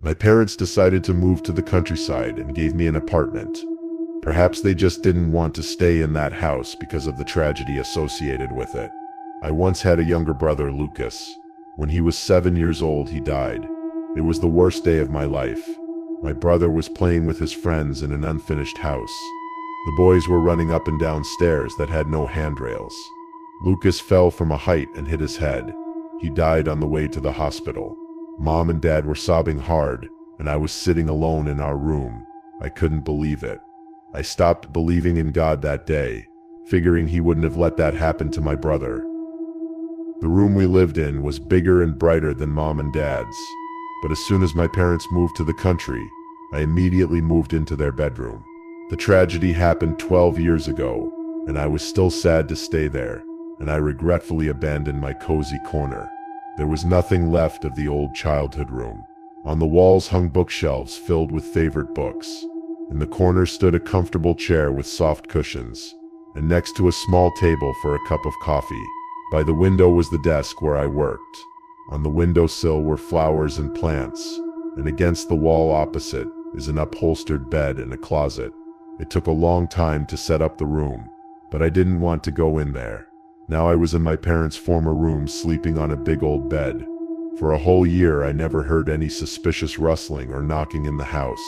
My parents decided to move to the countryside and gave me an apartment. Perhaps they just didn't want to stay in that house because of the tragedy associated with it. I once had a younger brother, Lucas. When he was 7 years old, he died. It was the worst day of my life. My brother was playing with his friends in an unfinished house. The boys were running up and down stairs that had no handrails. Lucas fell from a height and hit his head. He died on the way to the hospital. Mom and Dad were sobbing hard, and I was sitting alone in our room. I couldn't believe it. I stopped believing in God that day, figuring He wouldn't have let that happen to my brother. The room we lived in was bigger and brighter than Mom and Dad's, but as soon as my parents moved to the country, I immediately moved into their bedroom. The tragedy happened 12 years ago, and I was still sad to stay there, and I regretfully abandoned my cozy corner. There was nothing left of the old childhood room. On the walls hung bookshelves filled with favorite books. In the corner stood a comfortable chair with soft cushions, and next to a small table for a cup of coffee. By the window was the desk where I worked. On the windowsill were flowers and plants, and against the wall opposite is an upholstered bed and a closet. It took a long time to set up the room, but I didn't want to go in there. Now I was in my parents' former room sleeping on a big old bed. For a whole year I never heard any suspicious rustling or knocking in the house.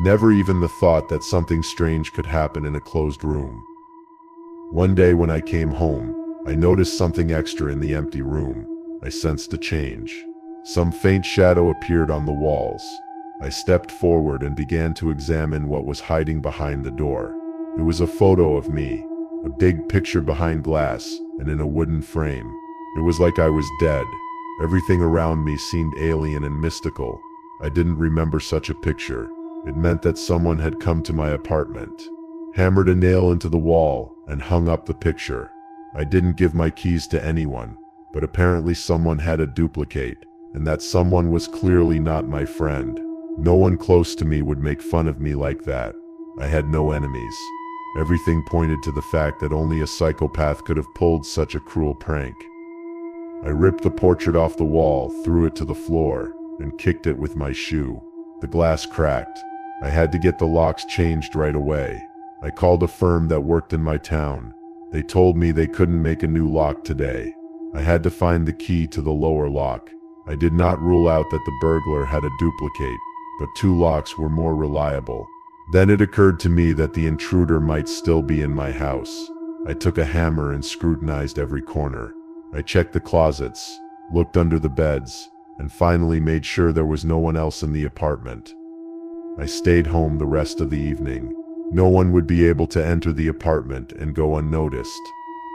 Never even the thought that something strange could happen in a closed room. One day when I came home, I noticed something extra in the empty room. I sensed a change. Some faint shadow appeared on the walls. I stepped forward and began to examine what was hiding behind the door. It was a photo of me, a big picture behind glass and in a wooden frame. It was like I was dead. Everything around me seemed alien and mystical. I didn't remember such a picture. It meant that someone had come to my apartment, hammered a nail into the wall, and hung up the picture. I didn't give my keys to anyone, but apparently someone had a duplicate, and that someone was clearly not my friend. No one close to me would make fun of me like that. I had no enemies. Everything pointed to the fact that only a psychopath could have pulled such a cruel prank. I ripped the portrait off the wall, threw it to the floor, and kicked it with my shoe. The glass cracked. I had to get the locks changed right away. I called a firm that worked in my town. They told me they couldn't make a new lock today. I had to find the key to the lower lock. I did not rule out that the burglar had a duplicate, but 2 locks were more reliable. Then it occurred to me that the intruder might still be in my house. I took a hammer and scrutinized every corner. I checked the closets, looked under the beds, and finally made sure there was no one else in the apartment. I stayed home the rest of the evening. No one would be able to enter the apartment and go unnoticed,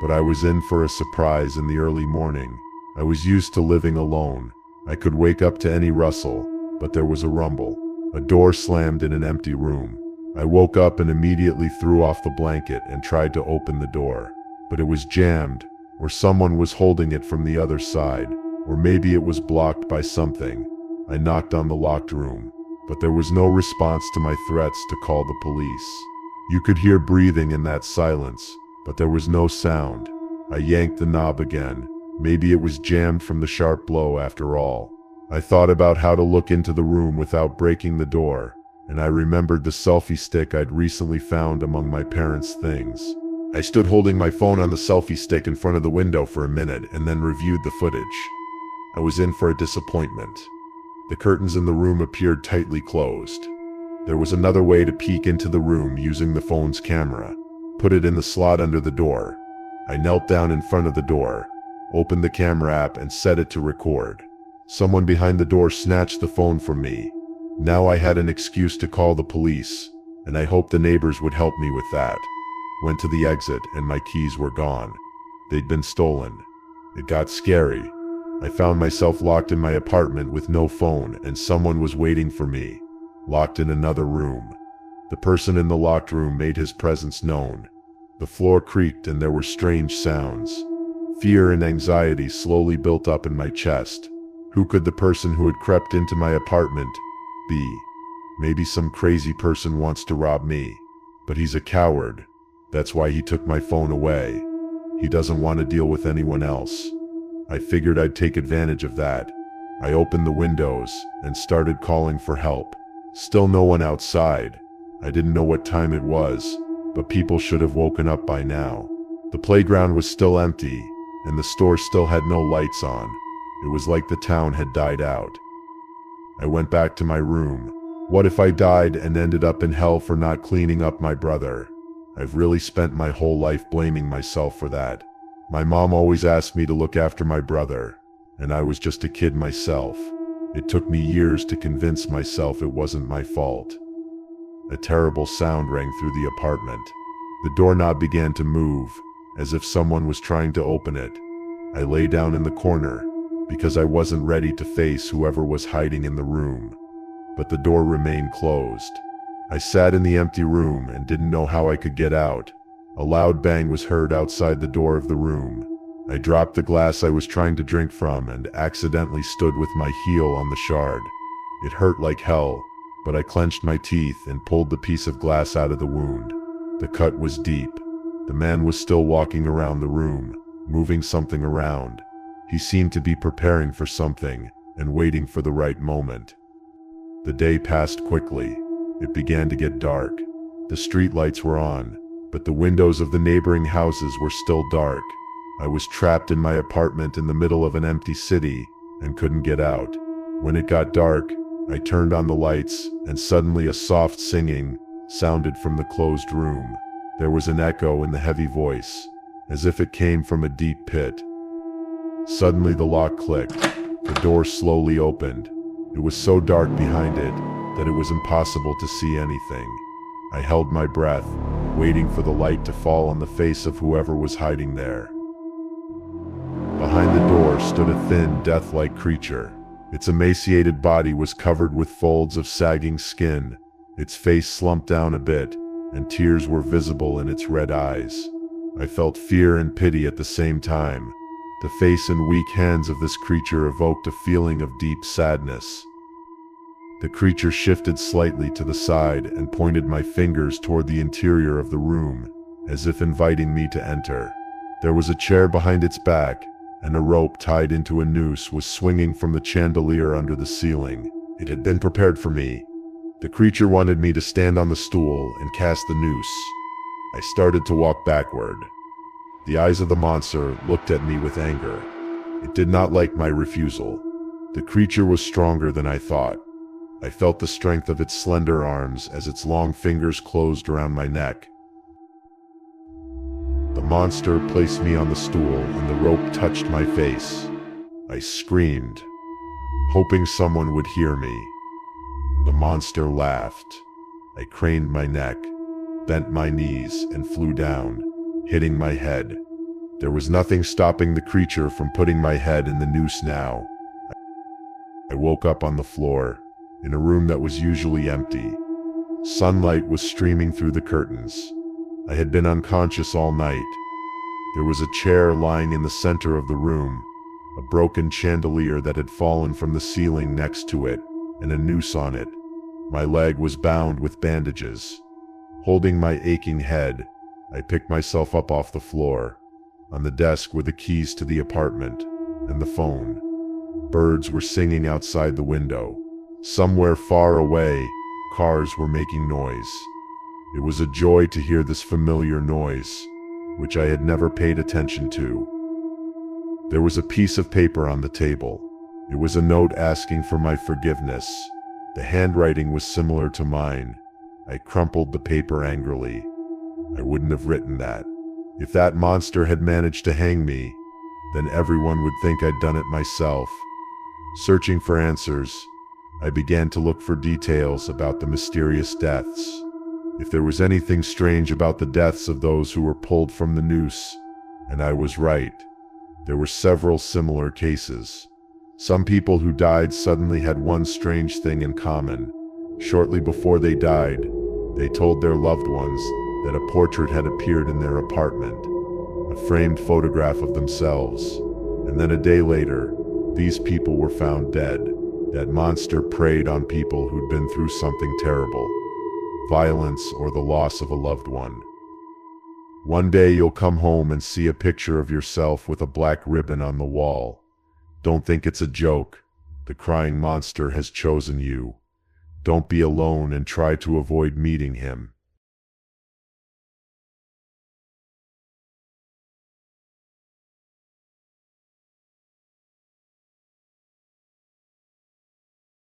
but I was in for a surprise in the early morning. I was used to living alone. I could wake up to any rustle, but there was a rumble. A door slammed in an empty room. I woke up and immediately threw off the blanket and tried to open the door, but it was jammed, or someone was holding it from the other side, or maybe it was blocked by something. I knocked on the locked room, but there was no response to my threats to call the police. You could hear breathing in that silence, but there was no sound. I yanked the knob again. Maybe it was jammed from the sharp blow after all. I thought about how to look into the room without breaking the door, and I remembered the selfie stick I'd recently found among my parents' things. I stood holding my phone on the selfie stick in front of the window for a minute and then reviewed the footage. I was in for a disappointment. The curtains in the room appeared tightly closed. There was another way to peek into the room using the phone's camera. Put it in the slot under the door. I knelt down in front of the door, opened the camera app and set it to record. Someone behind the door snatched the phone from me. Now I had an excuse to call the police, and I hoped the neighbors would help me with that. Went to the exit and my keys were gone. They'd been stolen. It got scary. I found myself locked in my apartment with no phone, and someone was waiting for me, locked in another room. The person in the locked room made his presence known. The floor creaked and there were strange sounds. Fear and anxiety slowly built up in my chest. Who could the person who had crept into my apartment be? Maybe some crazy person wants to rob me. But he's a coward. That's why he took my phone away. He doesn't want to deal with anyone else. I figured I'd take advantage of that. I opened the windows and started calling for help. Still no one outside. I didn't know what time it was, but people should have woken up by now. The playground was still empty, and the store still had no lights on. It was like the town had died out. I went back to my room. What if I died and ended up in hell for not cleaning up my brother? I've really spent my whole life blaming myself for that. My mom always asked me to look after my brother, and I was just a kid myself. It took me years to convince myself it wasn't my fault. A terrible sound rang through the apartment. The doorknob began to move, as if someone was trying to open it. I lay down in the corner, because I wasn't ready to face whoever was hiding in the room. But the door remained closed. I sat in the empty room and didn't know how I could get out. A loud bang was heard outside the door of the room. I dropped the glass I was trying to drink from and accidentally stood with my heel on the shard. It hurt like hell, but I clenched my teeth and pulled the piece of glass out of the wound. The cut was deep. The man was still walking around the room, moving something around. He seemed to be preparing for something and waiting for the right moment. The day passed quickly. It began to get dark. The street lights were on, but the windows of the neighboring houses were still dark. I was trapped in my apartment in the middle of an empty city and couldn't get out. When it got dark, I turned on the lights, and suddenly a soft singing sounded from the closed room. There was an echo in the heavy voice, as if it came from a deep pit. Suddenly the lock clicked. The door slowly opened. It was so dark behind it that it was impossible to see anything. I held my breath, waiting for the light to fall on the face of whoever was hiding there. Behind the door stood a thin, death-like creature. Its emaciated body was covered with folds of sagging skin. Its face slumped down a bit, and tears were visible in its red eyes. I felt fear and pity at the same time. The face and weak hands of this creature evoked a feeling of deep sadness. The creature shifted slightly to the side and pointed my fingers toward the interior of the room, as if inviting me to enter. There was a chair behind its back, and a rope tied into a noose was swinging from the chandelier under the ceiling. It had been prepared for me. The creature wanted me to stand on the stool and cast the noose. I started to walk backward. The eyes of the monster looked at me with anger. It did not like my refusal. The creature was stronger than I thought. I felt the strength of its slender arms as its long fingers closed around my neck. The monster placed me on the stool and the rope touched my face. I screamed, hoping someone would hear me. The monster laughed. I craned my neck, bent my knees, and flew down, hitting my head. There was nothing stopping the creature from putting my head in the noose now. I woke up on the floor, in a room that was usually empty. Sunlight was streaming through the curtains. I had been unconscious all night. There was a chair lying in the center of the room, a broken chandelier that had fallen from the ceiling next to it, and a noose on it. My leg was bound with bandages. Holding my aching head, I picked myself up off the floor. On the desk were the keys to the apartment, and the phone. Birds were singing outside the window. Somewhere far away, cars were making noise. It was a joy to hear this familiar noise, which I had never paid attention to. There was a piece of paper on the table. It was a note asking for my forgiveness. The handwriting was similar to mine. I crumpled the paper angrily. I wouldn't have written that. If that monster had managed to hang me, then everyone would think I'd done it myself. Searching for answers, I began to look for details about the mysterious deaths. If there was anything strange about the deaths of those who were pulled from the noose, and I was right. There were several similar cases. Some people who died suddenly had one strange thing in common. Shortly before they died, they told their loved ones that a portrait had appeared in their apartment, a framed photograph of themselves, and then a day later, these people were found dead. That monster preyed on people who'd been through something terrible, violence or the loss of a loved one. One day you'll come home and see a picture of yourself with a black ribbon on the wall. Don't think it's a joke. The crying monster has chosen you. Don't be alone and try to avoid meeting him.